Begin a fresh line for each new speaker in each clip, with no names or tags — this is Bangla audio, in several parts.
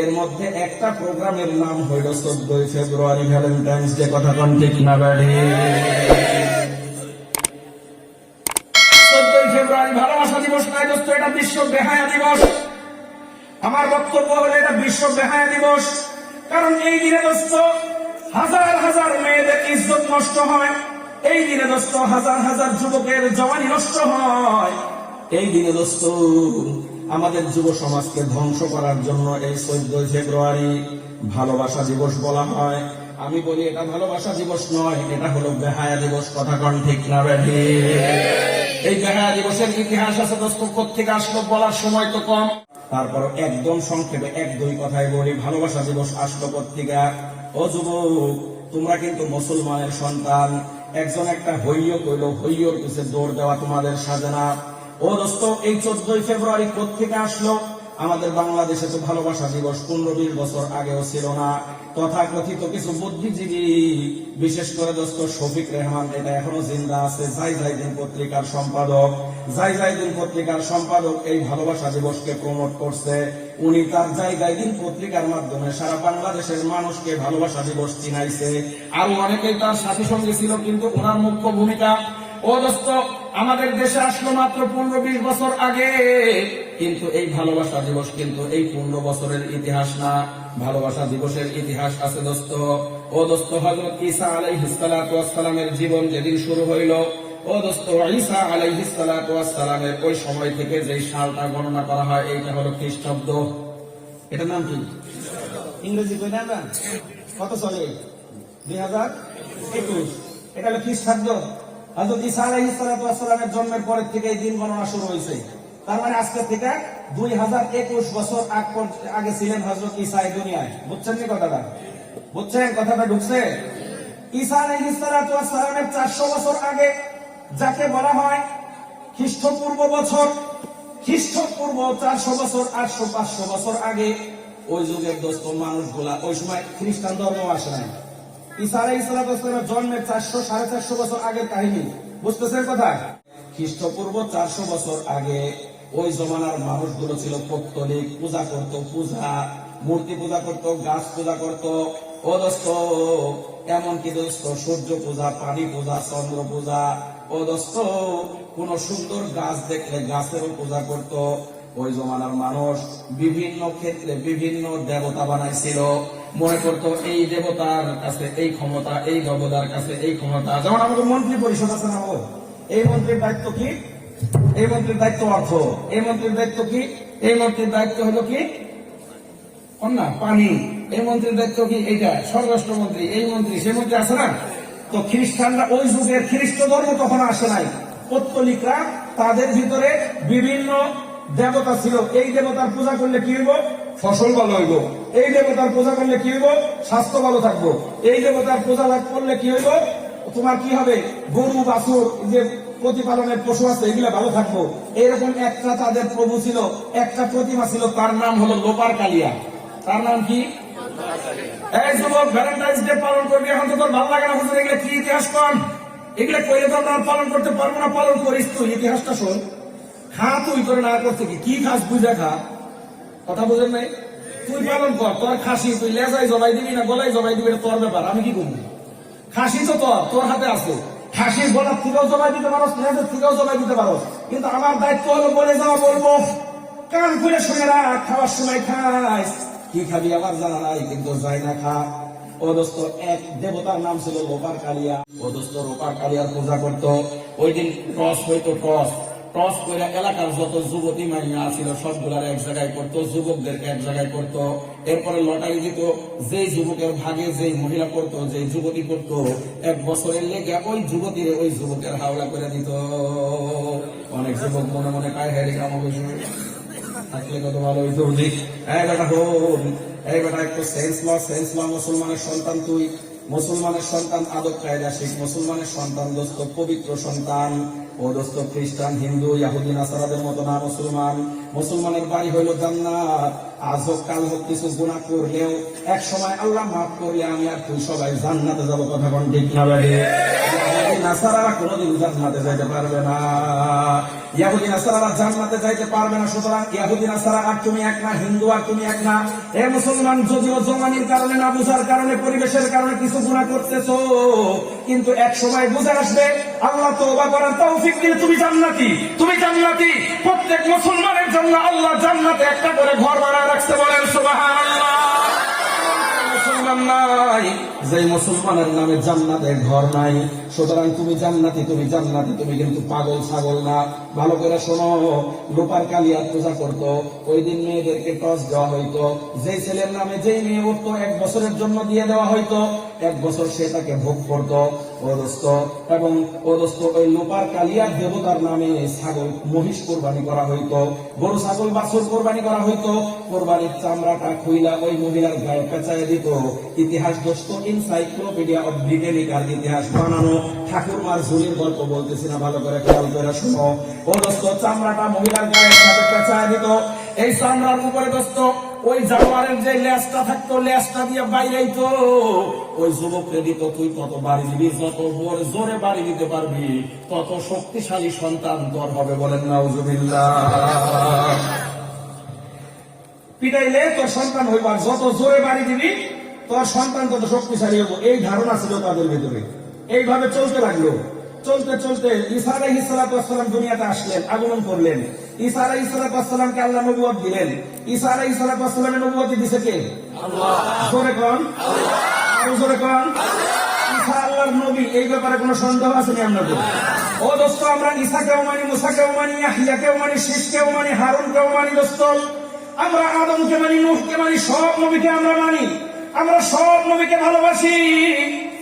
এর মধ্যে একটা প্রোগ্রামের নাম হইল 14ই ফেব্রুয়ারি ভ্যালেন্টাইন্স ডে। কথা কোন ঠিক না বাড়ি? 14ই ফেব্রুয়ারি ভালোবাসা দিবস নয় দোস্ত, এটা বিশ্ব বেহায়া দিবস। আমার বক্তব্য হলো এটা বিশ্ব বেহায়া দিবস। কারণ এই দিনে দোস্ত হাজার হাজার মেয়েদের ইজ্জত নষ্ট হয়, এই দিনে দোস্ত হাজার হাজার যুবকের জওয়ানি নষ্ট হয়, এই দিনে দোস্ত আমাদের যুব সমাজকে ধ্বংস করার জন্য এই 14ই ফেব্রুয়ারি ভালোবাসা দিবস বলা হয়। আমি বলি এটা ভালোবাসা দিবস নয়, এটা হলো বেহায়া দিবস। কথা কোন ঠিক না বেঠি? এই বেহায়া দিবসের ইতিহাস আছে দোস্ত, কোত্থেকে আসলো বলার সময় তো কম, তারপর একদম সংক্ষেপে এক দুই কথায় বলি। ভালোবাসা দিবস আসলো কোত্থেকে? ও যুবক, তোমরা কিন্তু মুসলমানের সন্তান। একজন একটা হইয় কইল, হইয়র পিছে দৌড় দেওয়া তোমাদের সাজে না। ও দোস্ত, এই 14ই ফেব্রুয়ারি কোত্থেকে আসলো? আমাদের বাংলাদেশে তো ভালোবাসা দিবস 15-20 বছর আগেও ছিল না। তথাকথিত কিছু বুদ্ধিজীবী, বিশেষ করে দোস্ত শফিক রেহমান, এটা এখনো জিন্দা আছে, জাইজাইদিন পত্রিকার সম্পাদক, জাইজাইদিন পত্রিকার সম্পাদক এই ভালোবাসা দিবসকে প্রমোট করছে। উনি তার জাইজাইদিন পত্রিকার মাধ্যমে সারা বাংলাদেশের মানুষকে ভালোবাসা দিবস চিনাইছে। আরো অনেকেই তার সাথী সঙ্গী ছিল, কিন্তু ওনার মুখ্য ভূমিকা। ও দোস্ত, আমাদের দেশে আসলো মাত্র 15-20 বছর আগে, কিন্তু এই ভালোবাসা দিবস কিন্তু এই 15 বছরের ইতিহাস না। ভালোবাসা দিবসের ইতিহাস আছে দোস্ত। ও দোস্ত, হযরত ঈসা আলাইহিস সালাতু ওয়াস সালামের জীবন যেদিন শুরু হইল, ও দোস্ত ঈসা আলাইহিস সালাতু ওয়াস সালামের ওই সময় থেকে যে সালটা গণনা করা হয়, এইটা হলো খ্রিস্টাব্দ। এটার নাম কি? ইংরেজি কই না? কত চলে? 2021। এটা হলো খ্রিস্টাব্দ। হযরত ঈসা আলাইহিস সালাতু ওয়াস সালামের জন্মের পরের থেকে এই দিন গণনা শুরু হয়েছে। তার মানে আজকে থেকে 2021 বছর আগে ছিলেন হযরত ঈসা এই দুনিয়ায়। বুঝছেন কি কথাটা? বুঝছেন কথাটা? ঢুকছে? ঈসা আলাইহিস সালাতু ওয়াস সালামের 400 বছর আগে, যাকে বলা হয় খ্রিস্টপূর্ব বছর, খ্রিস্টপূর্ব 400 বছর, 800-500 বছর আগে, ওই যুগের দোস্ত মানুষগুলা, ওই সময় খ্রিস্টান ধর্ম আসে নাই। ঈসা আলাইহিস সালাতু ওয়াস সালামের জন্মের 400-450 বছর আগের কাহিনী। বুঝতেছেন কথা? খ্রিস্টপূর্ব 400 বছর আগে ওই জমানার মানুষগুলো ছিল পৌত্তলিক, পূজা করত, পূজা মূর্তি পূজা করত, গাছ পূজা করত। ও দোস্ত, এমনকি দোস্ত সূর্য পূজা, পানি পূজা, চন্দ্র পূজা। ও দোস্ত, কোন সুন্দর গাছ দেখলে গাছেরও পূজা করত। ওই জমানার মানুষ বিভিন্ন ক্ষেত্রে বিভিন্ন দেবতা বানাইছিল। মনে করতো এই দেবতার কাছে এই ক্ষমতা, এই দেবতার কাছে এই ক্ষমতা। যেমন আমাদের মন্ত্রী পরিষদ আছে না, এই মন্ত্রীর দায়িত্ব কি? এই মন্ত্রীর দায়িত্ব অর্থ। এই মন্ত্রীর দায়িত্ব কি? এই মন্ত্রীর দায়িত্ব হলো কি? না, পানি। এই মন্ত্রীর দায়িত্ব কি? এইটা স্বরাষ্ট্র মন্ত্রী। এই মন্ত্রী, সেই মন্ত্রী আছে না? তো খ্রিস্টানরা ওই যুগের খ্রিস্ট ধর্ম তখন আসে নাই। পৌত্তলিকরা, তাদের ভিতরে বিভিন্ন দেবতা ছিল। এই দেবতার পূজা করলে কি হইব? ফসল ভালো হইব। এই দেবতার পূজা করলে কি হইব? স্বাস্থ্য ভালো থাকবো। এই দেবতার পূজা করলে কি হইব? তোমার কি হবে? গরু বাছুর যে প্রতিপালনের পশু আছে, এগুলা ভালো থাকবো। এরকম একটা তাদের প্রভু ছিল, একটা প্রতিমা ছিল, তার নাম হলো লোপার কালিয়া। তার নাম কি? এই যুবক, ভ্যালেন্টাইন্স ডে পালন করবি, এখন তো তোর ভালো লাগে না হুজুর, এগুলো কি ইতিহাস কন? এগুলো কইলে তো আমরা পালন করতে পারবো না। পালন করিস তুই, ইতিহাসটা শোন। খা তুই, তোর না করছে কি খাস বুঝে খা। কথা বুঝেন নাই? তুই পালন কর, তোর খাসি তুই লেজাই জবাই দিবি না গলায় জবাই দিবি, এটা তোর ব্যাপার, আমি কি করবো? খাসি তো তোর হাতে আছে। খাসির গলার থেকেও জবাই দিতে পারো, লেজের থেকেও জবাই দিতে পারো, কিন্তু আমার দায়িত্ব হলো বলে যাওয়া, বলবো কান খুলে শুনে রাখ, খাওয়ার সময় খাস, কি খাবি আমার জানা নাই, কিন্তু যাই না খা। ও দোস্ত, এক দেবতার নাম ছিল লোপার কালিয়া। ও দোস্ত, লোপার কালিয়ার পূজা করতো। ওই দিন টস হইতো, টস করে এলাকার যত যুবতী মাইয়া ছিল সবগুলার এক জায়গায় করতো, যুবকদেরকে এক জায়গায় করতো। এরপরে লটারি দিত, যেই যুবকের ভাগে যেই মহিলা করতো, যেই যুবতী করতো, 1 বছরের লেগে ওই যুবতীর ওই যুবকের হাওলা করে দিত। অনেক যুবক মনে মনে কায় হেরি কাম থাকলে কত ভালো হইতো। এই বেটা হন, এই বেটা একটু সেন্স ল। মুসলমানের সন্তান তুই, মুসলমানের সন্তান আদব কায়দা শিখ। মুসলমানের সন্তান দোস্ত পবিত্র সন্তান। ও দোস্ত, খ্রিস্টান, হিন্দু, ইহুদি, নাসারাদের মতো না মুসলমান। মুসলমানের বাড়ি হইল জান্নাত, আজ হোক কাল হোক কিছু গুনাহ করলেও এক সময় আল্লাহ মাফ করলে আমি আর তুই সবাই জান্নাতে যাবো, কথা কোন ঠিক না লাগে? নাসারারা কোনোদিন জান্নাতে যাইতে পারবে না, ইহুদি নাসারারা জান্নাতে যাইতে পারবে না। সুতরাং ইহুদি নাসারা আর তুমি এক না, হিন্দু আর তুমি এক না। এ মুসলমান, যদিও জমানির কারণে, না বুঝার কারণে, পরিবেশের কারণে কিছু গুনাহ করতেছো, কিন্তু এক সময় বুঝে আসবে আল্লাহ তওবা করার তৌফিক দিলে তুমি জান্নাতি, তুমি জান্নাতি। প্রত্যেক মুসলমানের জন্য আল্লাহ জান্নাতে একটা করে ঘর বানায় রাখতে, বলেন সুবহানাল্লাহ। মুসলমান নাই যে মুসলমানের নামে জান্নাতে ঘর নাই। সুতরাং তুমি জান্নাতি, তুমি জান্নাতি, তুমি কিন্তু পাগল ছাগল না। ভালো করে শোনো, লোপার কালিয়ার পূজা করতো, ওই দিন মেয়েদেরকে টস দেওয়া হইতো। যেই ছেলের নামে যেই মেয়ে উঠতো 1 বছরের জন্য দিয়ে দেওয়া হইতো, 1 বছর সে তাকে ভোগ করতো ও দোস্ত। এবং ও দোস্ত, ওই লোপার কালিয়ার দেবতার নামে ছাগল মহিষ কোরবানি করা হইতো, গরু ছাগল বাছুর কোরবানি করা হইতো। কোরবানির চামড়াটা খুইলা ওই মহিলার গায়ে পেঁচায় দিত। ইতিহাস দোস্ত, এনসাইক্লোপিডিয়া অব ব্রিটেনিকার ইতিহাস বানানো, ঠাকুরমার ঝুলির গল্প বলতেছি না, ভালো করে খেয়াল করে শোনো। ও দোস্ত, চামড়াটা মহিলার গায়ের সাথে পেঁচায় দিত। এই চামড়ার উপরে দোস্ত ওই জানোয়ারের যে লেজটা থাকতো, লেজটা দিয়ে বাইরেইতো। ওই যুবককে দিত, তুই তত বাড়ি দিবি, যত জোরে বাড়ি দিতে পারবি তত শক্তিশালী সন্তান তোর হবে, বলেন নাউজুবিল্লাহ। পিটাইলে তোর সন্তান হইবার, যত জোরে বাড়ি দিবি তোর সন্তান তত শক্তিশালী হবো। এই ধারণা ছিল তাদের ভিতরে। এইভাবে চলতে লাগলো। চলতে চলতে ঈসা আলাইহিস সালাতু ওয়াস সালাম দুনিয়াতে আসলেন, আগমন করলেন। ঈসা আলাইহিস সালাতু ওয়াস সালামকে আল্লাহ নবুয়ত দিলেন। ঈসা আলাইহিস সালাতু ওয়াস সালামের নবুয়ত দিছে কে? আল্লাহ। জোরে কোন আল্লাহ, আরো জোরে কোন আল্লাহ। ঈসা আল্লাহর নবী, এই ব্যাপারে কোনো সন্দেহ আছে নি আপনাদের? ও দোস্ত, আমরা ঈসাকেও মানি, মুসাকেও মানি, ইয়াহইয়াকেও মানি, শীষকেও মানি, হারুনকেও মানি দোস্ত। আমরা আদমকে মানি, নূহকে মানি, সব নবীকে আমরা মানি। আমরা সব নবীকে ভালোবাসি,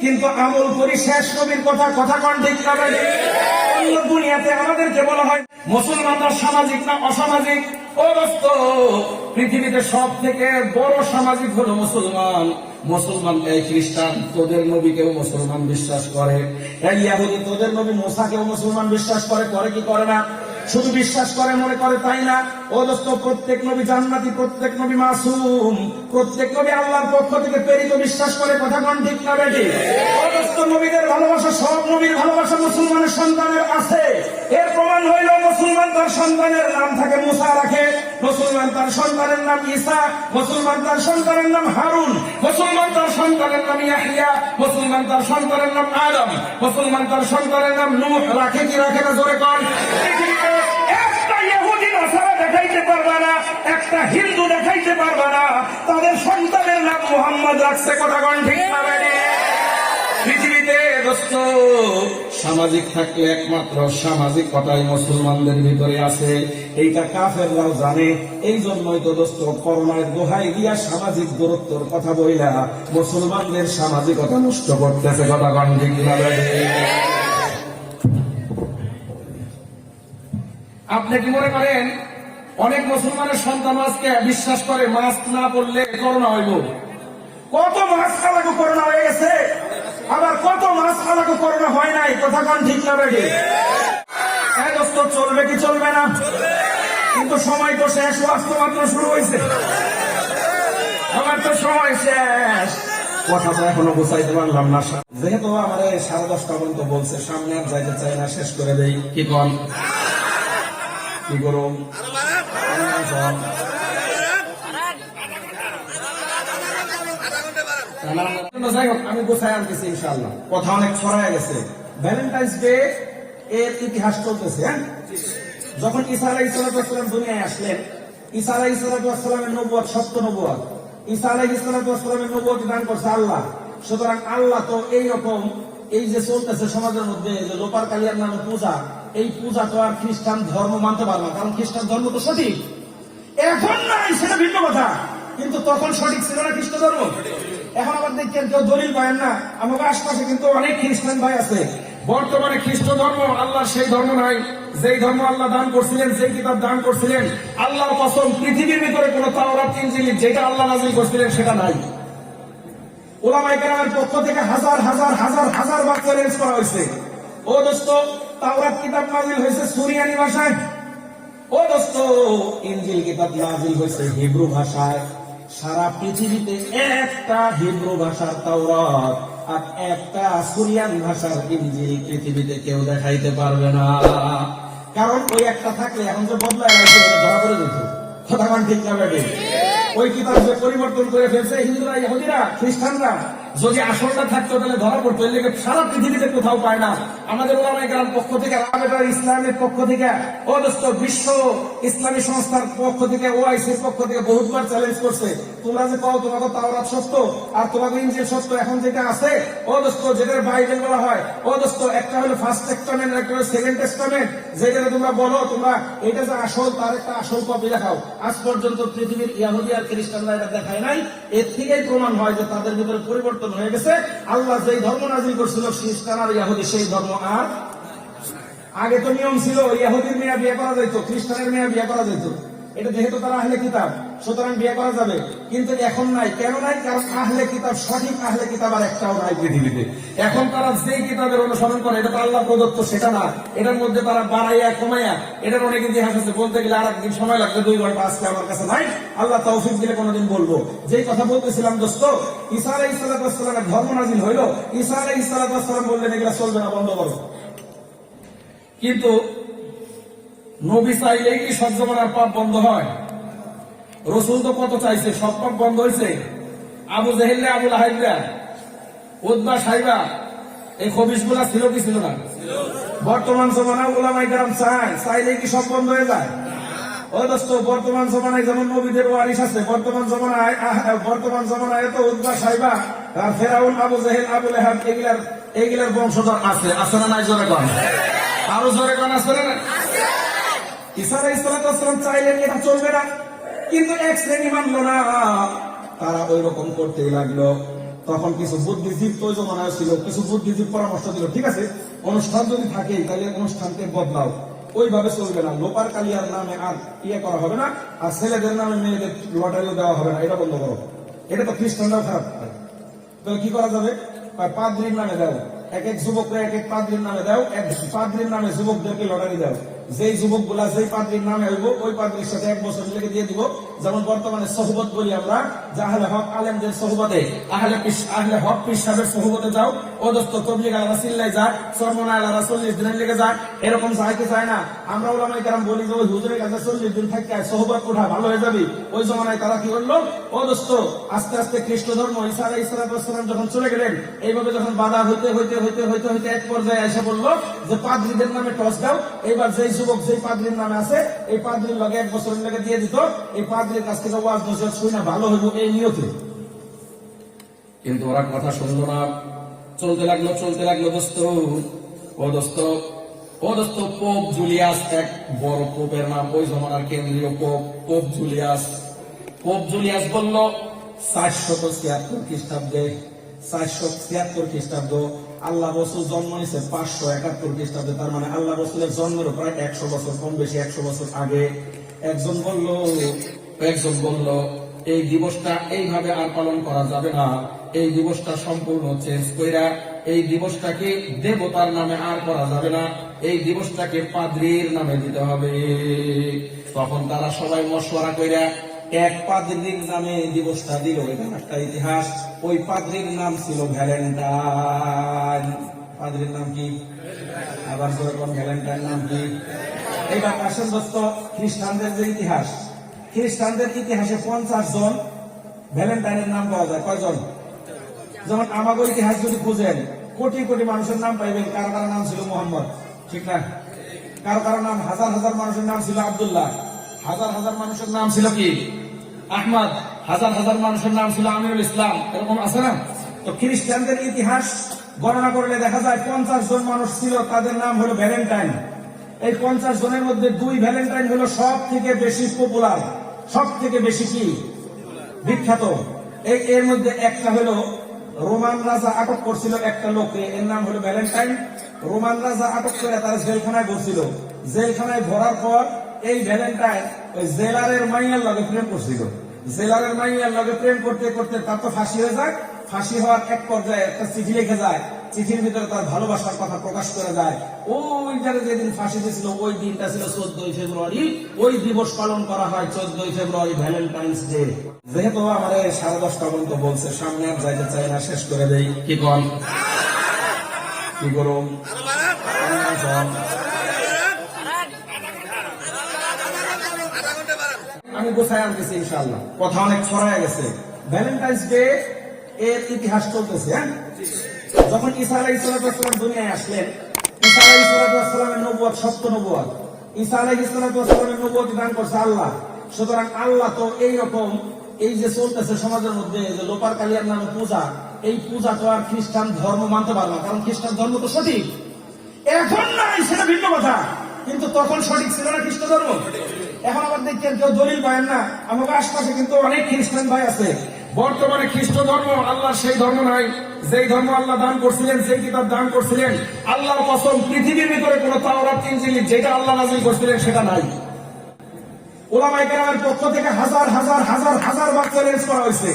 কিন্তু আমল করি শেষ নবীর কথা, কথা কোন ঠিক না? অন্য দুনিয়াতে আমাদেরকে বলা হয় মুসলমানরা সামাজিক না অসামাজিক। ও দোস্ত, পৃথিবীতে সব থেকে বড় সামাজিক হলো মুসলমান। মুসলমান এই খ্রিস্টান তোদের নবীকেও মুসলমান বিশ্বাস করে, এই ইহুদি তোদের নবী মুসাকেও মুসলমান বিশ্বাস করে। করে কি করে না? শুধু বিশ্বাস করে মনে করে তাই না। ও দোস্ত, প্রত্যেক নবী জান্নাতি, প্রত্যেক নবী মাসুম, প্রত্যেক নবী আল্লাহর পক্ষ থেকে প্রেরিত বিশ্বাস করে, কথা কোন ঠিক না বেটি? ও দোস্ত, নবীদের ভালোবাসা, সব নবীর ভালোবাসা মুসলমানের সন্তানের আছে। এর প্রমাণ হইল মুসলমান তার সন্তানের নাম থাকে মুসা রাখে, মুসলমান তার সন্তানের নাম ঈসা, মুসলমান তার সন্তানের নাম হারুন, মুসলমান তার সন্তানের নাম ইয়াহইয়া, মুসলমান তার সন্তানের নাম আদম, মুসলমান তার সন্তানের নাম নূহ। রাখে কি রাখে না? জোরে কোন। একটা ইহুদি নাসারা দেখাইতে পারবা না, একটা হিন্দু দেখাইতে পারবা না তাদের সন্তানের নাম মুহাম্মদ রাখছে, কথা কোন ঠিক না? পৃথিবীতে দোস্ত সামাজিক থাকলে একমাত্র সামাজিক কথাই মুসলমানদের ভিতরে আছে, এইটা কাফেররাও জানে। এই জন্যই তো দোস্ত করোনার দোহাই দিয়া সামাজিক দূরত্বর কথা বইলা মুসলমানদের সামাজিকতা নষ্ট করতেছে, কথা কোন ঠিক না? আপনি কি মনে করেন অনেক মুসলমানের সন্তান আজকে বিশ্বাস করে মাস্ক না পড়লে করোনা হইব? কত মাস্ক আলাদা করোনা হয়ে গেছে, আবার কত মাস্ক আলাদা করোনা হয় নাই, কথা কোন ঠিক না? বেটি এই দোস্ত, চলবে কি চলবে না? কিন্তু সময় তো শেষ, ওয়াক্ত মাত্র শুরু হয়েছে, আমার তো সময় শেষ। কথা তো এখনো গোছাইতে পারলাম না। যেহেতু আমার 10:30 পর্যন্ত বলছে, সামনে আর যাইতে চাই না, শেষ করে দেই। কি কন? কি করুন? যাই হোক, আমি গোছায় আনতেছি ইনশাআল্লাহ। কথা অনেক ছড়ায় গেছে। ভ্যালেন্টাইন্স ডে এর ইতিহাস চলতেছে। যখন ঈসা আলাইহিস সালাম দুনিয়ায় আসলেন, ঈসা আলাইহিস সালামের নবুয়ত সত্য নবুয়ত। ঈসা আলাইহিস সালামের নবুয়ত দান করছে আল্লাহ। সুতরাং আল্লাহ তো এইরকম, এই যে চলতেছে সমাজের মধ্যে যে লোপার কালিয়ার নামে পূজা, এই পূজা তো আর খ্রিস্টান ধর্ম মানতে পারবে না, কারণ খ্রিস্টান ধর্ম তো সঠিক। এখন নাই, সেটা ভিন্ন কথা, কিন্তু তখন সঠিক ছিল না খ্রিস্ট ধর্ম। এখন আবার দেখছেন কেউ দলিল পায় না। আমাদের আশপাশে কিন্তু অনেক খ্রিস্টান ভাই আছে। বর্তমানে খ্রিস্ট ধর্ম আল্লাহ সেই ধর্ম নাই, যেই ধর্ম আল্লাহ দান করছিলেন, যেই কিতাব দান করছিলেন। আল্লাহর কসম, পৃথিবীর ভিতরে কোন তাওরাত ইনজিল যেটা আল্লাহ নাযিল করছিলেন সেটা নাই। উলামায়ে কেরামের পক্ষ থেকে হাজার হাজার হাজার হাজার বার চ্যালেঞ্জ করা হয়েছে। ও দোস্ত, তাওরাত কিতাব নাযিল হয়েছে সুরিয়ানি ভাষায়, ও দোস্ত, ইনজিল কিতাব নাজিল হয়েছে হিব্রু ভাষায়। সারা পৃথিবীতে একটা হিব্রু ভাষার তাওরাত আর একটা সুরিয়ান ভাষার ইনজিল পৃথিবীতে কেউ দেখাইতে পারবে না। কারণ ওই একটা থাকলে এখন যে বদলায় ধরা করে দিত। কথা মান ঠিক না বেটে? ওই কিতাব যে পরিবর্তন করে ফেলছে হিন্দুরা, ইহুদিরা, খ্রিস্টানরা, যদি আসলটা থাকতো তাহলে ধরা পড়তো। এর লেগে সারা পৃথিবীতে কোথাও পায় না। আমাদের ওলামায়ে কেরাম পক্ষ থেকে, আমাদের ইসলামের পক্ষ থেকে, অদস্ত বিশ্ব ইসলামী সংস্থার পক্ষ থেকে, ওআইসির পক্ষ থেকে বহুতবার চ্যালেঞ্জ করছে, তোমরা যে পাও তোমাকে তাওরাত সত্য আর তোমাকে ইনজিল সত্য, এখন যেটা আছে অদস্ত, যেটার বাইবেল বলা হয় অদস্ত, একটা হলো ফার্স্ট টেস্টামেন্ট, একটা হলো সেকেন্ড টেস্টামেন্ট, যেটা তোমরা বলো তোমরা এটা যে আসল, তার একটা আসল কপি দেখাও। আজ পর্যন্ত পৃথিবীর ইহুদি আর খ্রিস্টানরা এটা দেখায় নাই। এর থেকেই প্রমাণ হয় যে তাদের ভিতরে পরিবর্তন হয়ে গেছে। আল্লাহ যেই ধর্ম নাজিল করছিল খ্রিস্টান আর ইহুদি, সেই ধর্ম আর। আগে তো নিয়ম ছিল ইহুদির মেয়ে বিয়ে করা যেত, খ্রিস্টানের মেয়ে বিয়ে করা যেত। এটা যেহেতু তারা আহলে কিতাব, সুতরাং বিয়ে করা যাবে। কিন্তু এখন নাই। কেন নাই? কারণ আহলে কিতাব, সঠিক আহলে কিতাব আর একটাও নাই পৃথিবীতে। এখন তারা যে কিতাবের অনুসরণ করে, এটা তো আল্লাহ প্রদত্ত, সেটা না। এটার মধ্যে তারা বাড়াইয়া কমাইয়া, এটার অনেক ইতিহাস আছে, বলতে গেলে আর একদিন সময় লাগবে, 2 ঘন্টা আজকে আমার কাছে নাই। আল্লাহ তৌফিক দিলে কোনোদিন বলবো। যেই কথা বলতেছিলাম দোস্ত, ঈসা আলাইহিস সালামের ধর্ম নাজিল হইল, ঈসা আলাইহিস সালাম বললেন এগুলা চলবে না, বন্ধ করো। কিন্তু নবী চাইলেই কি সব জমানার পাপ বন্ধ হয়? রসুল তো কত চাইছে, সব পাপ বন্ধ হয়েছে? আবু জেহেল, আবু লাহাব, উতবা, সাইবা, এই খবিশ গুলা ছিল কি ছিল না? বর্তমান জমানায় উলামায়ে কেরাম চাইলেই কি সব বন্ধ হয়ে যায়? ও দোস্ত, বর্তমান জমানায় যেমন নবীদের ওয়ারিস আছে, বর্তমান জমানায় তো উতবা, সাইবা আর ফেরাউন, আবু জেহেল, আবু লাহাব, এগুলার বংশধর আছে। আছে না নাই? জোরে কন, আরো জোরে কন, আছে না? ঈসা আলাইহিস সালাম চাইলেন এটা চলবে না, কিন্তু এক শ্রেণী মানল না। তারা ওই রকম করতেই লাগলো। তখন কিছু বুদ্ধিজীব তো জমানায় ছিল, কিছু বুদ্ধিজীব পরামর্শ দিল, ঠিক আছে, অনুষ্ঠান যদি থাকে তাহলে অনুষ্ঠানকে বদলাও, ওইভাবে চলবে না। লোপার কালিয়ার নামে আর করা হবে না, আর ছেলেদের নামে মেয়েদের লটারিও দেওয়া হবে না, এটা বন্ধ করো। এটা তো খ্রিস্টানরাও খারাপ। তাহলে কি করা যাবে? পাদ্রির নামে দাও, এক এক যুবকরা এক এক পাদ্রির নামে দাও, এক পাদ্রির নামে যুবকদেরকে লটারি দাও। যেই যুবক গুলা যেই পাদ্রির নামে হইব, ওই পাদ্রির সাথে 1 বছর লেগে দিয়ে দিব। যেমন বর্তমানে সহবত বলি আমরা, যে আহলে হক আলেমদের সহবতে, আহলে হক পীর সাহেবের সহবতে যাও, অদস্ত তবলিগ আলা রাসূলিল্লাহ যা, সরমনা আলা রাসূল 40 দিনের লেগে যা, এরকম যাইতে চায় না। আমরা উলামায়ে কেরাম বলি যে ওই হুজুরের কাছে 40 দিন থাকতে সহবত ওঠা ভালো হয়ে যাবে। ওই জমানায় তারা কি করলো? অদস্ত আস্তে আস্তে খ্রিস্ট ধর্ম, ঈসা আলাইহিস সালাম যখন চলে গেলেন, এইভাবে যখন বাধা হইতে এক পর্যায়ে এসে বললো যে পাদ্রীদের নামে টস দাও। এবার যেই যুবক যেই পাদ্রীর নামে আছে, এই পাদ্রীর লগে 1 বছরের লেগে দিয়ে দিত। এই পাদ্রীর কাছ থেকে ওয়াজ নসিহত শুই না, ভালো হইব এই নিয়তে। কিন্তু ওরা কথা শুনলো না, চলতে লাগলো দোস্ত। পোপ জুলিয়াস, এক বড় পোপের নাম, ওই জমানার কেন্দ্রীয় পোপ জুলিয়াস বলল 476 খ্রিস্টাব্দে, 476 খ্রিস্টাব্দ আল্লাহ রসুল জন্ম নিয়েছে 571 খ্রিস্টাব্দে। তার মানে আল্লাহ রসুলের জন্মের প্রায় 100 বছর, কম বেশি 100 বছর আগে। একজন বলল এই দিবসটা এইভাবে আর পালন করা যাবে না, এই দিবসটা সম্পূর্ণ চেঞ্জ কইরা এই দিবসটাকে দেবতার নামে আর করা যাবে না, এই দিবসটাকে পাদ্রীর নামে দিতে হবে। তখন তারা সবাই মশওয়ারা কইরা এক পাদ্রীর নামে দিবসটা দিল। এটা একটা ইতিহাস। ওই পাদ্রীর নাম ছিল ভ্যালেন্টাইন। পাদ্রীর নাম কি? আবার কোন ভ্যালেন্টাইন নাম কি? এইবার আসেন দোস্ত, খ্রিস্টানদের যে ইতিহাস, খ্রিস্টানদের ইতিহাসে 50 জন ভ্যালেন্টাইনের নাম পাওয়া যায়। কয়জন? যেমন আমাদের ইতিহাস যদি খুঁজেন, কোটি কোটি মানুষের নাম পাইবেন। কারো কারো নাম ছিল মোহাম্মদ, ঠিক না? কারো কারো নাম, হাজার হাজার মানুষের নাম ছিল আব্দুল্লাহ, হাজার হাজার মানুষের নাম ছিল কি? আহমদ, হাজার হাজার মানুষের নাম ছিল আমিরুল ইসলাম, এরকম আছে না? তো খ্রিস্টানদের ইতিহাস গণনা করলে দেখা যায় 50 জন মানুষ ছিল, তাদের নাম হলো ভ্যালেন্টাইন। এই 50 জনের মধ্যে 2 ভ্যালেন্টাইন হলো সব থেকে বেশি পপুলার, সব থেকে বেশি কি বিখ্যাত। এর মধ্যে একটা হলো রোমান রাজা আটক করছিল একটা লোককে, এর নাম হলো ভ্যালেন্টাইন। রোমান রাজা আটক করে তার জেলখানায় ভরছিল। জেলখানায় ভরার পর এই ভ্যালেন্টাইন ওই জেলারের মাইয়ার লগে প্রেম করছিল। জেলারের মাইয়ার লগে প্রেম করতে করতে তার তো ফাঁসি হয়ে যায়। ফাঁসি হওয়ার এক পর্যায়ে একটা চিঠি লিখে যায় চিঠির ভিতরে তার ভালোবাসার কথা প্রকাশ করে যায়। ওই যারা যেদিন ফাঁসি দিয়েছিল ওই দিনটা ছিল 14ই ফেব্রুয়ারি। ওই দিবস পালন করা হয় 14ই ফেব্রুয়ারি, ভ্যালেন্টাইন্স ডে। যেহেতু আমার 10:30 পর্যন্ত বলছে, সামনে আর যাইতে চাই না, শেষ করে দেই। কি কন, কি করুন? আমি গোছায় আনতেছি ইনশাআল্লাহ, কথা অনেক ছড়ায় গেছে। ভ্যালেন্টাইন্স ডে এর ইতিহাস চলতেছে। যখন ঈসা আলাইহিস সালাম দুনিয়ায় আসলেন, ঈসা আলাইহিস সালামের নবুয়ত সত্য নবুয়ত। ঈসা আলাইহিস সালামের নবুয়ত দান করছে আল্লাহ। সুতরাং আল্লাহ তো এইরকম এই যে চলতেছে সমাজের মধ্যে যে লোপার কালিয়ার নামে পূজা, এই পূজা তো আর খ্রিস্টান ধর্ম মানতে পারবে না, কারণ খ্রিস্টান ধর্ম তো সঠিক। এখন নাই সেটা ভিন্ন কথা, কিন্তু তখন সঠিক ছিল না খ্রিস্ট ধর্ম। এখন আবার দেখছেন কেউ দলিল পায় না। আমাদের আশপাশে কিন্তু অনেক খ্রিস্টান ভাই আছে। বর্তমানে খ্রিস্ট ধর্ম আল্লাহ সেই ধর্ম নাই, যেই ধর্ম আল্লাহ দান করছিলেন, যেই কিতাব দান করছিলেন। আল্লাহর কসম, পৃথিবীর ভিতরে কোন তাওরাত ইনজিল যেটা আল্লাহ নাযিল করছিলেন সেটা নাই। উলামায়ে কেরামের পক্ষ থেকে হাজার হাজার হাজার হাজার বার চ্যালেঞ্জ করা হয়েছে।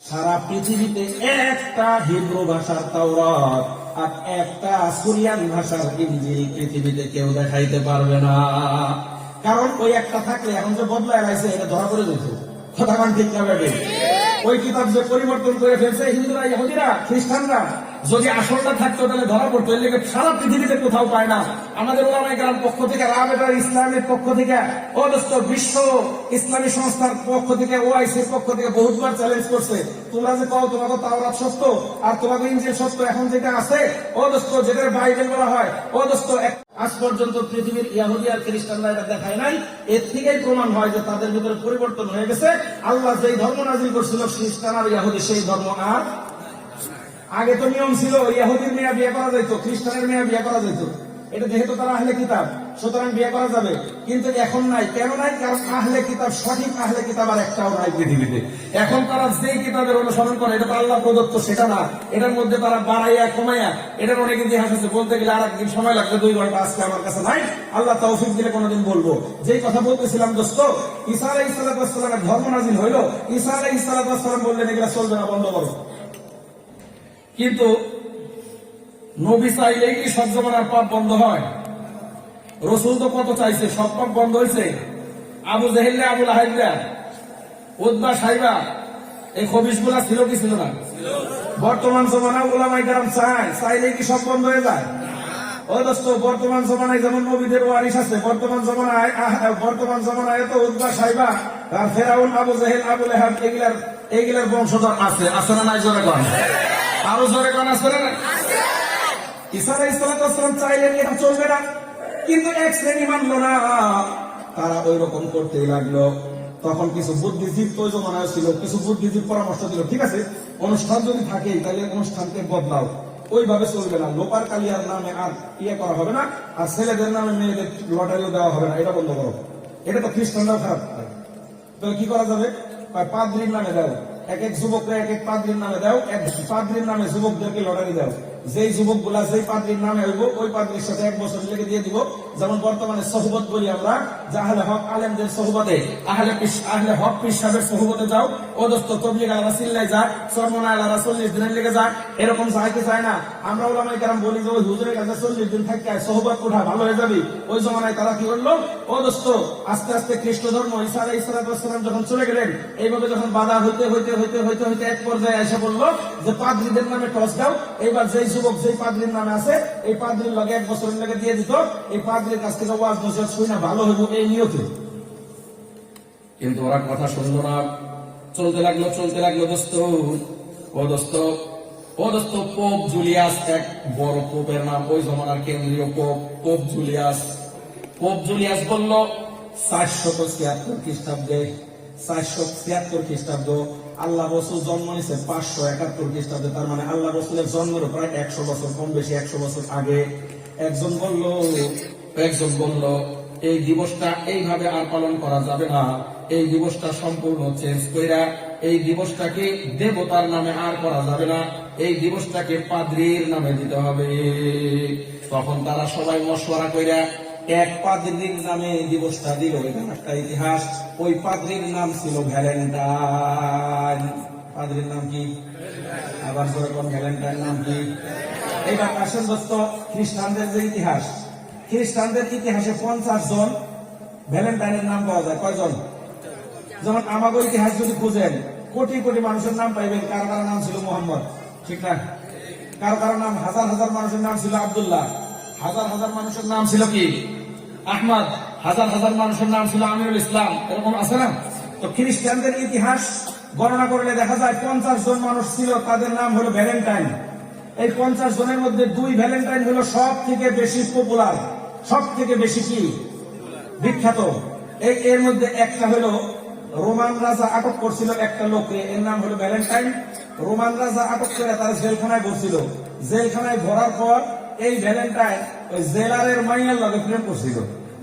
সারা পৃথিবীতে একটা হিব্রু ভাষার তাওরাত আর একটা সুরিয়ান ভাষার ইনজিল পৃথিবীতে কেউ দেখাইতে পারবে না। কারণ ওই একটা থাকলে এখন যে বদলায় লাইছে এটা ধরা পড়ে যেত। কথা কান ঠিক না বেবে? ওই কিতাব যে পরিবর্তন করে ফেলছে হিন্দুরা, ইহুদিরা, খ্রিস্টানরা, যদি আসলটা থাকতো তাহলে ধরা পড়তো। এর লেগে সারা পৃথিবীতে কোথাও পায় না। আমাদের উলামায়ে কেরাম পক্ষ থেকে, রাবেতার ইসলামের পক্ষ থেকে, অদস্ত বিশ্ব ইসলামী সংস্থার পক্ষ থেকে, ওআইসির পক্ষ থেকে বহুতবার চ্যালেঞ্জ করছে। তোমরা যে কও তোমাকে তাওরাত সত্য আর তোমাকে ইনজিল সত্য, এখন যেটা আছে অদস্ত, যেটা বাইবেল বলা হয় অদস্ত, আজ পর্যন্ত পৃথিবীর ইহুদি আর খ্রিস্টানরা এটা দেখায় নাই। এর থেকেই প্রমাণ হয় যে তাদের ভিতরে পরিবর্তন হয়ে গেছে। আল্লাহ যেই ধর্ম নাযিল করছিল খ্রিস্টান আর ইহুদি, সেই ধর্ম আর। আগে তো নিয়ম ছিল ইহুদির মেয়ে বিয়ে করা যেত, খ্রিস্টানের মেয়ে বিয়ে করা যেত। এটা যেহেতু তারা আহলে কিতাব, সুতরাং বিয়ে করা যাবে। কিন্তু এখন নাই। কেন নাই? কারণ আহলে কিতাব, সঠিক আহলে কিতাব আর একটাও নাই পৃথিবীতে। এখন তারা যেই কিতাবের অনুসরণ করে এটা তো আল্লাহ প্রদত্ত, সেটা না। এটার মধ্যে তারা বাড়াইয়া কমাইয়া, এটার অনেক ইতিহাস আছে, বলতে গেলে আর একদিন সময় লাগবে, 2 ঘন্টা আজকে আমার কাছে নাই। আল্লাহ তৌফিক দিলে কোনোদিন বলবো। যেই কথা বলতেছিলাম দোস্ত, ঈসা আলাইহিস সালামের ধর্ম নাযিল হইল। ঈসা আলাইহিস সালাম বললেন এগুলা চলবে না, বন্ধ করো। কিন্তু নবী চাইলেই কি সব জমানার পাপ বন্ধ হয়? রসুল তো কত চাইছে, সব পাপ বন্ধ হয়েছে? আবু জেহেল, আবু লাহাব, উতবা, সাইবা, এই খবিশগুলা ছিল কি ছিল না? বর্তমান জমানা উলামায়ে কেরাম চাইলেই কি সব বন্ধ হয়ে যায়? ও দোস্ত, বর্তমান জমানায় যেমন নবীদের ওয়ারিস আছে, বর্তমান জমানায় তো উতবা, সাইবা আর ফেরাউন, আবু জেহেল, আবু লাহাব, এগুলার বংশধর আছে। আছে না নাই? জোরে কন, আরো জোরে কন, আছে না? ঈসা আলাইহিস সালাম চাইলেন এটা চলবে না, কিন্তু এক শ্রেণী মানল না। তারা ওই রকম করতেই লাগলো। তখন কিছু বুদ্ধিজীব তো জমানায় ছিল, কিছু বুদ্ধিজীব পরামর্শ দিল, ঠিক আছে অনুষ্ঠান যদি থাকে তাহলে অনুষ্ঠানকে বদলাও, ওইভাবে চলবে না। লোপার কালিয়ার নামে আর করা হবে না, আর ছেলেদের নামে মেয়েদের লটারিও দেওয়া হবে না, এটা বন্ধ করো। এটা তো খ্রিস্টানরাও খারাপ। তাহলে কি করা যাবে? পাদ্রির নামে দাও, এক এক যুবকরা এক এক পাদ্রির নামে দাও, এক পাদ্রির নামে যুবকদেরকে লটারি দাও। যেই যুবক গুলা যেই পাদ্রির নামে হইব ওই পাদ্রির সাথে 1 বছর লেগে দিয়ে দিব। যেমন বর্তমানে সহবত বলি আমরা, যে আহলে হক আলেমদের সহবতে, আহলে হক পীর সাহেবের সহবতে যাও, অদস্ত তবলিগ আলারা চিল্লাই যায়, চরমনা আলারা 40 দিনের লেগে যায়, এরকম যাইতে চায় না। আমরা উলামায়ে কেরাম বলি যে ওই হুজুরের কাছে 40 দিন থাকে সহবত উঠা, ভালো হয়ে যাবে। ওই জমানায় তারা কি করলো? অদস্ত আস্তে আস্তে খ্রিস্ট ধর্ম, ঈসা আলাইহিস সালাম যখন চলে গেলেন, এইভাবে যখন বাধা হইতে হইতে হইতে হইতে হইতে এক পর্যায়ে এসে বললো যে পাদ্রীদের নামে টস দাও। এইবার যেই যুবক যেই পাদ্রীর নামে আছে এই পাদ্রীর লগে 1 বছরের লেগে দিয়ে দিত, এই পাদ্রীর কাছ থেকে ওয়াজ নসিহত শুই না, ভালো হইব এই নিয়তে। কিন্তু ওরা কথা শুনলো না, চলতে লাগলো দোস্ত। ও দোস্ত পোপ জুলিয়াস, এক বড় পোপের নাম, ওই জমানার কেন্দ্রীয় পোপ জুলিয়াস বলল 476 খ্রিস্টাব্দে, 476 খ্রিস্টাব্দ আল্লাহ রসুল জন্ম নিয়েছে 571 খ্রিস্টাব্দে। তার মানে আল্লাহ রসুলের জন্মের প্রায় 100 বছর, কম বেশি 100 বছর আগে। একজন বলল এই দিবসটা এইভাবে আর পালন করা যাবে না, এই দিবসটা সম্পূর্ণ চেঞ্জ কইরা এই দিবসটাকে দেবতার নামে আর করা যাবে না, এই দিবসটাকে পাদ্রীর নামে দিতে হবে। তখন তারা সবাই মশওয়ারা কইরা এক পাদ্রীর নামে দিবসটা দিল। এটা একটা ইতিহাস। ওই পাদ্রীর নাম ছিল ভ্যালেন্টাইন। পাদ্রীর নাম কি? আবার কোন ভ্যালেন্টাইন নাম কি? এইবার আসেন দোস্ত, খ্রিস্টানদের যে ইতিহাস, খ্রিস্টানদের ইতিহাসে 50 জন ভ্যালেন্টাইনের নাম পাওয়া যায়। কয়জন? যেমন আমাদের ইতিহাস যদি খুঁজেন, কোটি কোটি মানুষের নাম পাইবেন। কারো কারো নাম ছিল মোহাম্মদ, ঠিক না? কারো কারো নাম, হাজার হাজার মানুষের নাম ছিল আব্দুল্লাহ, হাজার হাজার মানুষের নাম ছিল কি আহমদ, হাজার হাজার মানুষের নাম ছিল আমিরুল ইসলাম, এরকম আছে না? তো খ্রিস্টানদের ইতিহাস গণনা করলে দেখা যায় 50 জন মানুষ ছিল, তাদের নাম হলো ভ্যালেন্টাইন। এই 50 জনের মধ্যে 2 ভ্যালেন্টাইন হলো সব থেকে বেশি পপুলার, সব থেকে বেশি কি বিখ্যাত। এর মধ্যে একটা হলো রোমান রাজা আটক করছিল একটা লোককে, এর নাম হলো ভ্যালেন্টাইন। রোমান রাজা আটক করে তার জেলখানায় ভরছিল। জেলখানায় ভরার পর এই ভ্যালেন্টাইন ওই জেলারের মাইয়ার লগে প্রেম করছিল।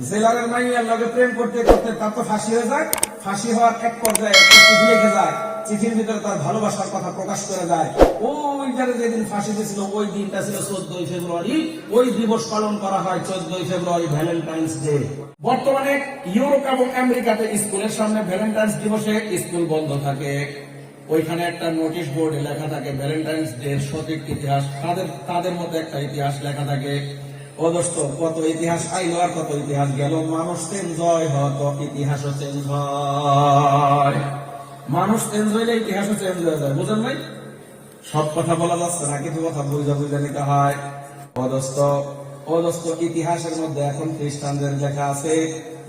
জেলারের মাইয়ার লগে প্রেম করতে করতে তার তো ফাঁসি হয়ে যায়। ফাঁসি হওয়ার এক পর্যায়ে একটা চিঠি লিখে যায়, চিঠির ভিতরে তার ভালোবাসার কথা প্রকাশ করে যায়। ওই যারা যেদিন ফাঁসি দিয়েছিল ওই দিনটা ছিল 14ই ফেব্রুয়ারি। ওই দিবস পালন করা হয় 14ই ফেব্রুয়ারি, ভ্যালেন্টাইন্স ডে। বর্তমানে ইউরোপ এবং আমেরিকাতে স্কুলের সামনে ভ্যালেন্টাইন্স দিবসে স্কুল বন্ধ থাকে। ওইখানে একটা নোটিশ বোর্ডে লেখা থাকে ভ্যালেন্টাইন্স ডে এর সঠিক ইতিহাস, তাদের মধ্যে একটা ইতিহাস লেখা থাকে। ও দোস্ত, কত ইতিহাস আইলো আর কত ইতিহাস গেল। মানুষ চেঞ্জ হয়, হয়তো ইতিহাসও চেঞ্জ হয়। মানুষ চেঞ্জ হইলে ইতিহাসও চেঞ্জ হয়ে যায়, বুঝেন ভাই? সব কথা বলা যাচ্ছে না, কিছু কথা বুঝা বুঝা নিতে হয়। ও দোস্ত, ইতিহাসের মধ্যে এখন খ্রিস্টানদের লেখা আছে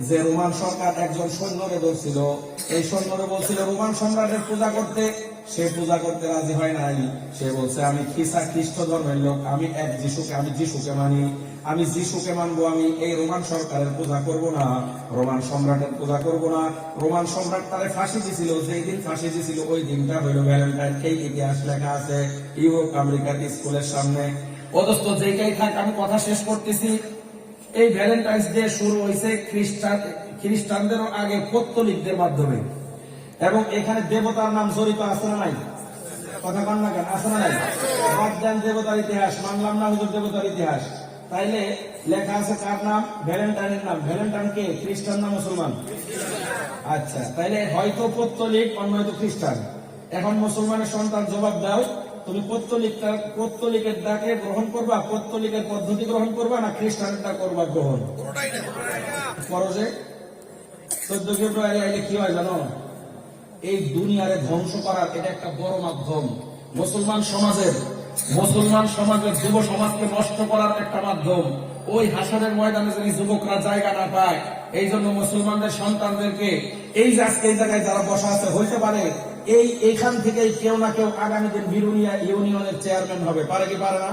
যে রোমান সরকার একজন সৈন্যরে ধরছিল। এই সৈন্যরে বলছিল রোমান সম্রাটের পূজা করতে, সে পূজা করতে রাজি হয় নাই। সে বলছে আমি খ্রিস্ট ধর্মের লোক, আমি যিশুকে মানি, আমি যিশুকে মানবো, আমি এই রোমান সরকারের পূজা করব না, রোমান সম্রাটের পূজা করব না। রোমান সম্রাট তারে ফাঁসি দিছিল, যেই দিন ফাঁসি দিছিল ওই দিনটা হইল ভ্যালেন্টাইন। এই ইতিহাস লেখা আছে ইউরোপ আমেরিকার স্কুলের সামনে। ও দোস্ত, যেইটাই থাক, আমি কথা শেষ করতেছি। এই ভ্যালেন্টাইন্স ডে শুরু হয়েছে খ্রিস্টানদেরও আগে পত্তলিকদের মাধ্যমে, এবং এখানে দেবতার নাম জড়িত আছে না নাই? কথা কন না কেন, আছে না নাই? বাদ দেন দেবতার ইতিহাস, মানলাম না হুজুর দেবতার ইতিহাস। তাইলে লেখা আছে কার নাম? ভ্যালেন্টাইনের নাম। ভ্যালেন্টাইন কে, খ্রিস্টান না মুসলমান? আচ্ছা, তাইলে হয়তো পত্তলিক, অন্য হয়তো খ্রিস্টান। এখন মুসলমানের সন্তান জবাব দাও, তুমি পত্তলিকের ডাকে গ্রহণ করবা, পত্তলিকের পদ্ধতি গ্রহণ করবা, না খ্রিস্টানের ডাক করবা গ্রহণ করো? যে 14 ফেব্রুয়ারি আইলে কি হয় জানো? এই দুনিয়ারে ধ্বংস করার এটা একটা বড় মাধ্যম। মুসলমান সমাজের যুব সমাজকে নষ্ট করার একটা মাধ্যম। ওই হাসরের ময়দানে যদি যুবকরা জায়গা না পায়, এই জন্য মুসলমানদের সন্তানদেরকে এই যে আজকে এই জায়গায় যারা বসা আছে, হইতে পারে এইখান থেকেই কেউ না কেউ আগামী দিন বিরুলিয়া ইউনিয়নের চেয়ারম্যান হবে, পারে কি পারে না?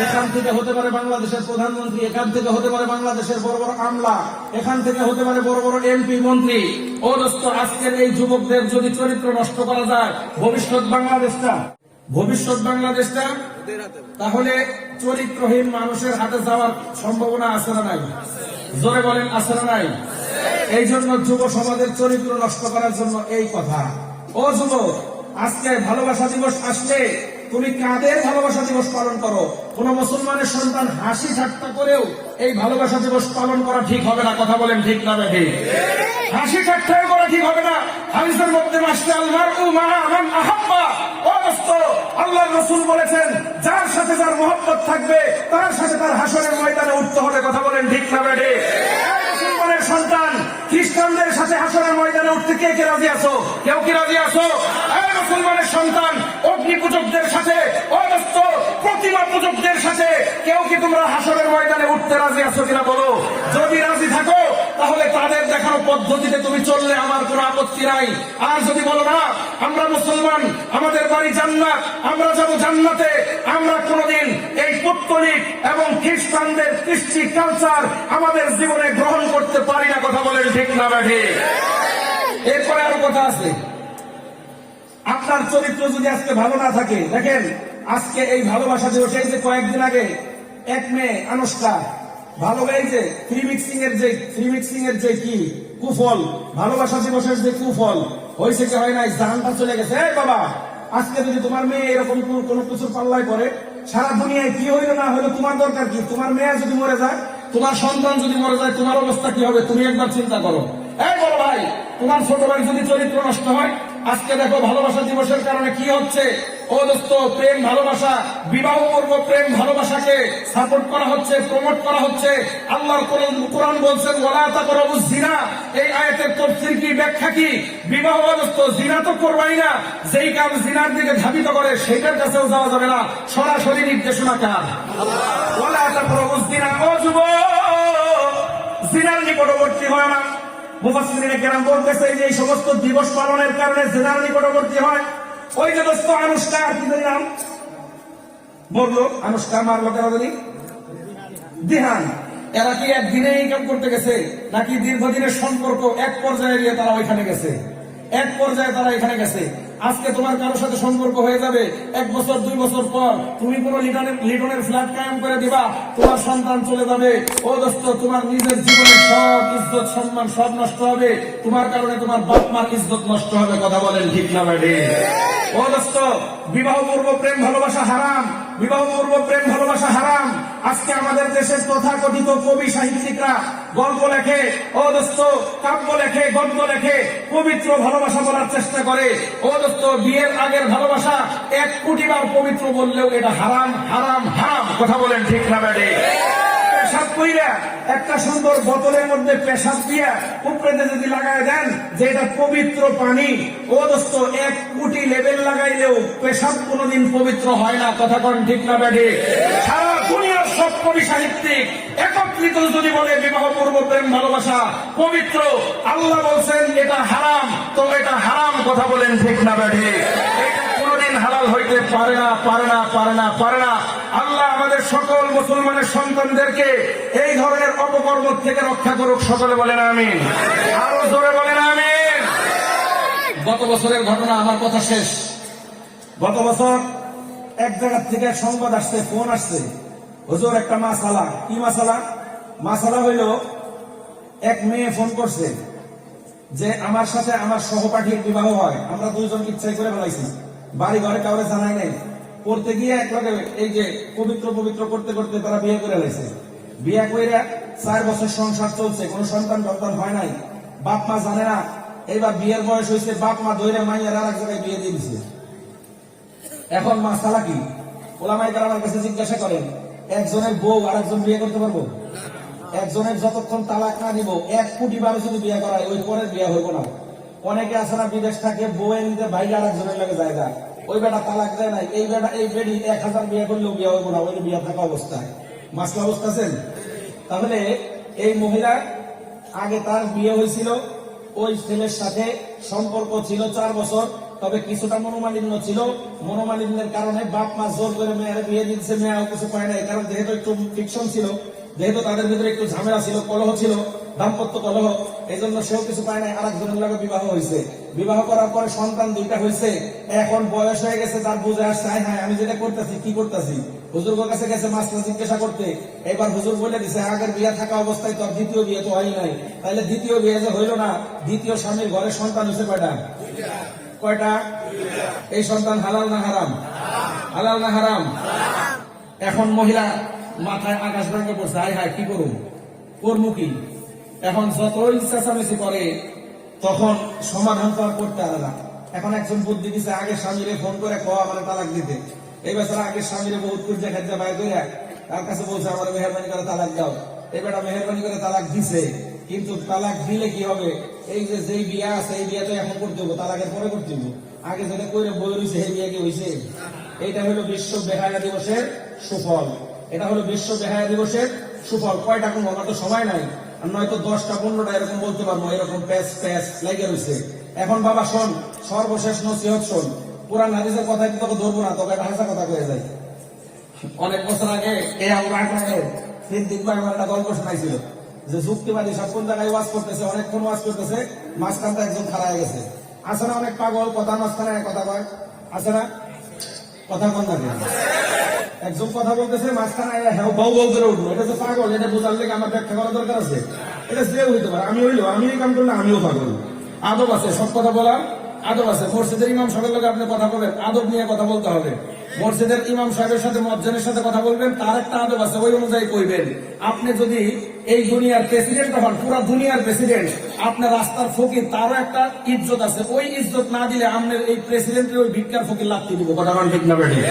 এখান থেকে হতে পারে বাংলাদেশের প্রধানমন্ত্রী, এখান থেকে হতে পারে বাংলাদেশের বড় বড় আমলা, এখান থেকে হতে পারে বড় বড় এমপি মন্ত্রী। ও দোস্ত, আজকের এই যুবকদের যদি চরিত্র নষ্ট করা যায়, ভবিষ্যৎ বাংলাদেশটা তাহলে চরিত্রহীন মানুষের হাতে যাওয়ার সম্ভাবনা আছে না নাই? জোরে বলেন, আছে না নাই? এই জন্য যুব সমাজের চরিত্র নষ্ট করার জন্য এই কথা। ও যুবক, আজকে ভালোবাসা দিবস আসলে তুমি কাদের ভালোবাসা দিবস পালন করো? কোন মুসলমানের সন্তান হাসি ঠাট্টা করেও এই ভালোবাসা দিবস পালন করা ঠিক হবে না। কথা বলেন, ঠিক না বেঠিক? হাসি ঠাট্টা করা ঠিক হবে না। হাদিসের মধ্যে আসছে আলমারউ মা মান আহাব্বা। ও দোস্ত, আল্লাহর রাসূল বলেছেন যার সাথে যার মহব্বত থাকবে তার সাথে তার হাসরের ময়দানে উঠতে হবে। কথা বলেন, ঠিক না বেঠিক? মুসলমানের সন্তান খ্রিস্টানদের সাথে হাসরের ময়দানে উঠতে কে কে রাজি আছো? কেউ কি রাজি আছো? এই মুসলমানের সন্তান অগ্নি পূজকদের সাথে, ও দোস্ত প্রতিমা পূজকদের সাথে কেউ কি তোমরা হাসরের ময়দানে উঠতে রাজি আছো কিনা বলো? যদি রাজি থাকো তাহলে তাদের দেখানো পদ্ধতিতে তুমি চললে আমার কোনো আপত্তি নাই। আর যদি বলো না আমরা মুসলমান, আমাদের বাড়ি জান্নাত, আমরা যাব জান্নাতে, আমরা কোনোদিন এই পত্তলিক এবং খ্রিস্টানদের কৃষ্টি কালচার আমাদের জীবনে গ্রহণ করতে পারি না। কথা বলেন, ঠিক না বেঠিক? এরপরে আরো কথা আছে। আপনার চরিত্র যদি আজকে ভালো না থাকে, দেখেন আজকে এই ভালোবাসা দিবস, এই যে কয়েকদিন আগে এক মেয়ে আনুষ্কা ভালো, এই যে ফ্রি মিক্সিং এর যে কি কুফল, ভালোবাসা দিবসের যে কুফল হয়েছে কি হয় নাই, জানটা চলে গেছে। বাবা, আজকে যদি তোমার মেয়ে এরকম কোন কিছুর পাল্লায় পড়ে, সারা দুনিয়ায় কি হইলো না হইলো তোমার দরকার কি? তোমার মেয়ে যদি মরে যায়, তোমার সন্তান যদি মরে যায়, তোমার অবস্থা কি হবে? তুমি একবার চিন্তা করো। এই বড় ভাই, তোমার ছোট ভাই যদি চরিত্র নষ্ট হয়, আজকে দেখো ভালোবাসা দিবসের কারণে কি হচ্ছে। ও দোস্ত, প্রেম ভালোবাসা, বিবাহ পূর্ব প্রেম ভালোবাসাকে সাপোর্ট করা হচ্ছে, প্রমোট করা হচ্ছে। আল্লাহর কোরআন বলছেন ওয়ালা তাকরাবুজ জিনা। এই আয়াতের তাফসীর কি, ব্যাখ্যা কি? বিবাহ দোস্ত, জিনা তো করবাই না, যেই কাজ জিনার দিকে ধাবিত করে সেইটার কাছেও যাওয়া যাবে না। সরাসরি নির্দেশনা কার? ওয়ালা তাকরাবুজ জিনা। ও যুবক, জিনার নিকটবর্তী হয় না। মুফাসসিরিনে কেরাম বলতেছে যে এই সমস্ত দিবস পালনের কারণে জিনার নিকটবর্তী হয়। ওই যে দোস্ত আনুষ্কা, কি জানি নাম বললো, আনুষ্কা মারলো কেন জানি, দিহান। এরা কি একদিনে ইনকাম করতে গেছে নাকি দীর্ঘদিনের সম্পর্ক? এক পর্যায়ে গিয়ে তারা ওইখানে গেছে, এক পর্যায়ে তারা এখানে গেছে। আজকে তোমার কারোর সাথে সম্পর্ক হয়ে যাবে, 1 বছর 2 বছর পর তুমি কোনো লিটনের ফ্ল্যাট কায়েম করে দিবা, তোমার সন্তান চলে যাবে। ও দোস্ত, তোমার নিজের জীবনের সব ইজ্জত সম্মান সব নষ্ট হবে, তোমার কারণে তোমার বাপ মার ইজ্জত নষ্ট হবে। কথা বলেন ঠিক না বেঠি? ও দোস্ত, বিবাহ পূর্ব প্রেম ভালোবাসা হারাম, বিবাহ পূর্ব প্রেম ভালোবাসা হারাম। আজকে আমাদের দেশের তথাকথিত কবি সাহিত্যিকরা গল্প লেখে, ও দোস্ত কাব্য লেখে, গদ্য লেখে, পবিত্র ভালোবাসা বলার চেষ্টা করে। ও দোস্ত, বিয়ের আগের ভালোবাসা 1 কোটি বার পবিত্র বললেও এটা হারাম, হারাম, হারাম। কথা বলেন ঠিক না বেঠি? পেশাব কইরা একটা সুন্দর বোতলের মধ্যে পেশাব দিয়া উপরে যদি লাগাই দেন যে এটা পবিত্র পানি, ও দোস্ত 1 কোটি লেবেল লাগাইলেও পেশাব কোনোদিন পবিত্র হয় না। কথা কোন ঠিক না বেঠি? সারা দুনিয়ার সব কবি সাহিত্যিক একত্রিত যদি বলে বিবাহ পূর্ব প্রেম ভালোবাসা পবিত্র, আল্লাহ বলছেন এটা হারাম, তো এটা হারাম। কথা বলেন ঠিক না বেঠি? এটা কোনোদিন হালাল হইতে পারে না, পারে না, পারে না, পারে না। আল্লাহ আমাদের সকল মুসলমানের সন্তানদেরকে এই ধরনের অপকর্ম থেকে রক্ষা করুক। সকলে বলেন আমিন, আরো জোরে বলেন আমিন। গত বছরের ঘটনা, আমার কথা শেষ। গত বছর এক জায়গা থেকে সংবাদ আসছে, ফোন আসছে, হুজুর একটা মাসালা। কি মাসালা? মাসালা হইল এক মেয়ে ফোন করছে যে আমার সাথে আমার সহপাঠীর বিবাহ হয়, আমরা 2 জন ইচ্ছাই করে ফেলাইছি, বাড়ি ঘরে কাউরে জানাই নাই। করতে গিয়ে একলাগে এই যে পবিত্র পবিত্র করতে করতে তারা বিয়ে করে ফেলাইছে। বিয়ে করে 4 বছর সংসার চলছে, কোনো সন্তান হয় নাই, বাপ মা জানে না। এইবার বিয়ের বয়স হয়েছে, বাপ মা ধরে মাইয়ার আর এক জায়গায় বিয়ে দিয়ে দিচ্ছে। এখন মাসালা কি? ওলামায়ে কেরামের কাছে জিজ্ঞাসা করেন, একজনের বউ আর একজন বিয়ে করতে পারবো? একজনের যতক্ষণ তালাক না দিব 1 কোটি বার যদি বিয়ে করায় ওই পরের বিয়ে হইব না। অনেকে আছে না বিদেশ থাকে, বউয়ের নিতে ভাই আর একজনের লাগে জায়গা, ওই বেটা তালাক দেয় নাই, এই বেটা এই বেডি 1000 বিয়ে করলেও বিয়ে হইব না, ওই বিয়ে থাকা অবস্থায়। মাসলা বুঝতেছেন? তাহলে এই মহিলা আগে তার বিয়ে হয়েছিল, ওই ছেলের সাথে সম্পর্ক ছিল 4 বছর, তবে কিছুটা মনোমালিন্য ছিল। মনোমালিন্যের কারণে বাপ মা জোর করে মেয়ের বিয়ে দিচ্ছে, মেয়েও কিছু পায় নাই। কারণ যেহেতু একটু ফিকশন ছিল, যেহেতু তাদের ভিতরে একটু ঝামেলা ছিল, কলহ ছিল, দাম্পত্য কলহ, এই জন্য সেও কিছু পায় নাই। আর একজনের লাগে বিবাহ হয়েছে, বিবাহ করার পরে সন্তান 2টা হয়েছে। এখন বয়স হয়ে গেছে, তার বুঝে আসছে হ্যাঁ আমি যেটা করতেছি কি করতেছি। হুজুরের কাছে গেছে মাসলা জিজ্ঞাসা করতে, এবার হুজুর বলে দিছে আগের বিয়ে থাকা অবস্থায় তোর দ্বিতীয় বিয়ে তো হয় নাই, তাহলে দ্বিতীয় বিয়ে যে হইল না, দ্বিতীয় স্বামীর ঘরে সন্তান হয়েছে কয়টা? কয়টা? এই সন্তান হালাল না হারাম? হালাল না হারাম? এখন মহিলা মাথায় আকাশ ভেঙে পড়ছে, হায় হায় কি করুন, করবো কি? এখন যতই চেঁচামেচি করে তখন সমাধান তো আর করতে পারে না। এখন একজন বুদ্ধি দিছে, আগে স্বামীরে ফোন করে কওয়া মানে তালাক দিতে। এই বছর আগে স্বামীরে বহুত খুঁজে খাইতে বাইর করে তার কাছে বলছে আমার মেহরবানি করে তালাক দাও। এই বেটা মেহরবানি করে তালাক দিছে, কিন্তু তালাক দিলে কি হবে? এই যে যেই বিয়া আছে এই বিয়া তো এখন করতে হবে, তালাকের পরে করতে হবে। আগে যেটা করে বই রয়েছে সেই বিয়া কি হয়েছে? এইটা হলো বিশ্ব বেহায়া দিবসের সুফল। এটা হলো বিশ্ব বেহায়া দিবসের সুফল। কয়টা কম আমার তো সময় নাই, আর নয়তো 10টা 15টা এরকম বলতে পারবো, এরকম প্যাস প্যাস লাগে রয়েছে। এখন বাবা শোন, সর্বশেষ নসিহত শোন। পুরান হাদিসের কথা তোকে ধরবো না, তোকে একটা হাসা কথা কয়ে যায়। অনেক বছর আগে এই আমরা একটা গল্প শোনাইছিল যে যুক্তিবাদী সব কোন জায়গায় ওয়াজ করতেছে, অনেকক্ষণ ওয়াজ করতেছে, মাঝখানটা একজন খাড়া হয়ে গেছে। আছে না অনেক পাগল, কথা মাঝখানে কথা কয়, আছে না? কথা কন না, একজন কথা বলতেছে মাঝখানে হ্যাঁ বউ বউ করে উঠবো, এটা তো পাগল। এটা বোঝার লেগে আমার ব্যাখ্যা করা দরকার আছে? এটা যে হইতে পারে, আমি হইলো আমি এই কাম করলে আমিও পাগল। আদব আছে, সব কথা বলার আদব আছে। মসজিদের ইমাম সাহেবের লোক আপনি কথা বলেন, আদব নিয়ে কথা বলতে হবে। মসজিদের ইমাম সাহেবের সাথে মুয়াজ্জিনের সাথে কথা বলবেন, তার একটা আদব আছে, ওই অনুযায়ী কইবেন। আপনি যদি এই দুনিয়ার প্রেসিডেন্ট হন, পুরো দুনিয়ার প্রেসিডেন্ট, আপনার রাস্তার ফকির, তারও একটা ইজ্জত আছে। ওই ইজ্জত না দিলে আপনার এই প্রেসিডেন্টের ওই ভিক্ষার ফকির লাগতে দিব। কথা বলেন ঠিক না বেঠিক?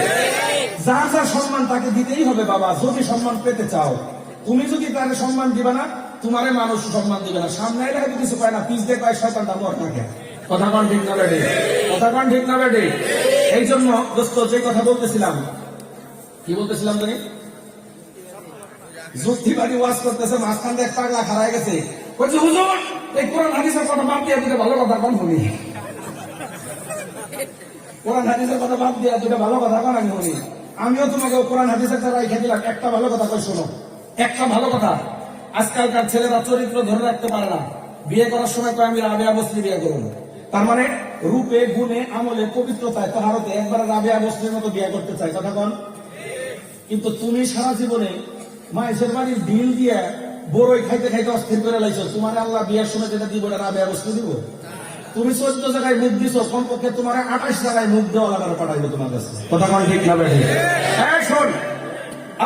যার যার সম্মান তাকে দিতেই হবে বাবা, যদি সম্মান পেতে চাও। তুমি যদি তাকে সম্মান দিবে না, তোমারে মানুষ সম্মান দিবে না। সামনে এলে হয়তো কিছু পায় না, পিছ দিয়ে পায় শয়তানটা মর থাকে। কথা কন ঠিক না বেঠিক? কথা কন ঠিক না বেঠিক? এই জন্য দোস্ত, যে কথা বলতেছিলাম, কি বলতেছিলাম জানি, যুক্তিবাদী ওয়াজ করতেছে, মাঝখান দিয়ে এক পাগলা খারায় গেছে, বলছে হুজুর এই কোরআন হাদিসের কথা বাদ দিয়ে দুটো ভালো কথা কম শুনি। কোরআন হাদিসের কথা বাদ দিয়ে দুটো ভালো কথা কম আমি শুনি। আমিও তোমাকে কোরআন হাদিসের দ্বারা রেখে দিলাম, একটা ভালো কথা কই শোনো। একটা ভালো কথা, আজকালকার ছেলেরা চরিত্র ধরে রাখতে পারে না। বিয়ে করার সময় কয় আমি রাবেয়া বসরি বিয়ে করবো। তার মানে রূপে, গুণে, আমলে, পবিত্রতায়, তাহারতে একবার রাবেয়া বসরির মতো বিয়ে করতে চায়। কথা কন? কিন্তু তুমি সারা জীবনে মায়ের বাড়ির বিল দিয়ে বড়ই খাইতে খাইতে অস্থির করে লাইছো। তোমার আল্লাহ বিয়ের সময় যেটা দিব এটা রাবেয়া বসরি দিব? তুমি 14 জায়গায় মুখ দিছো, কমপক্ষে তোমার 28 জায়গায় মুখ দেওয়া লাগানো পাঠাইবো তোমার কাছে। কথা কন ঠিক না বেঠিক? হ্যাঁ শোন,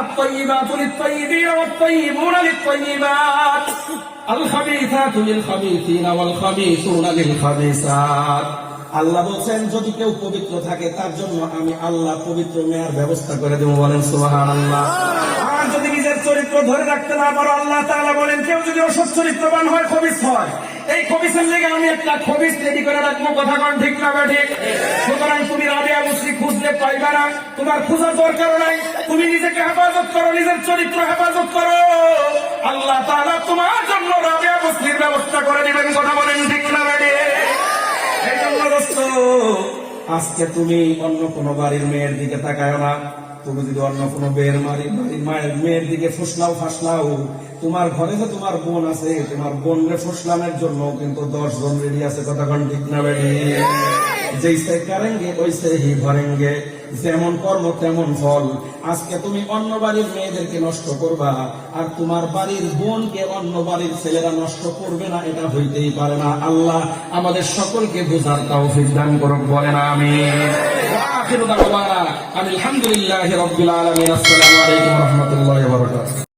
الطيبات للطيبين والطيبون للطيبات الخبيثات للخبيثين والخبيثون للخبيثات। আল্লাহ বলছেন যদি কেউ পবিত্র থাকে তার জন্য আমি আল্লাহ পবিত্র মেয়ের ব্যবস্থা করে দেবো। বলেন সুবহানাল্লাহ। আর যদি নিজের চরিত্র ধরে রাখতে না পারো, আল্লাহ তাআলা বলেন কেউ যদি অসৎ চরিত্রবান হয়, খবিস হয়, এই খবিসের লেগে আমি একটা খবিস রেডি করে রাখবো। কথা কন ঠিক না বেঠিক? সুতরাং তুমি রাবেয়া বসরি খুঁজলে পাইবা না, তোমার খোঁজার দরকার নাই। তুমি নিজেকে হেফাজত করো, নিজের চরিত্র হেফাজত করো, আল্লাহ তাআলা তোমার জন্য রাবেয়া বসরির ব্যবস্থা করে দিবেন। কথা বলেন ঠিক না বেঠিক? এই জন্য দোস্ত, আজকে তুমি অন্য কোনো বাড়ির মেয়ের দিকে তাকায় না। তুমি যদি অন্য কোনো মায়ের মেয়ের দিকে ফুসলাও ফাসলাও, তোমার ঘরে যে তোমার বোন আছে, তোমার বোনরে ফুসলামের জন্য কিন্তু 10 জন রেডি আছে। কথা কন ঠিক না বেঠিক? জৈসে করেঙ্গে ওইসে হি ভরেঙ্গে, যেমন কর্ম তেমন ফল। আজকে তুমি অন্য বাড়ির মেয়েদেরকে নষ্ট করবা, আর তোমার বাড়ির বোনকে অন্য বাড়ির ছেলেরা নষ্ট করবে না, এটা হইতেই পারে না। আল্লাহ আমাদের সকলকে বুঝার তৌফিক দান করুক। বলেন আমিন। আখিরু দাওয়ানা আলহামদুলিল্লাহি রাব্বিল আলামিন। আসসালামু আলাইকুম ওয়া রাহমাতুল্লাহি ওয়া বারাকাতুহু।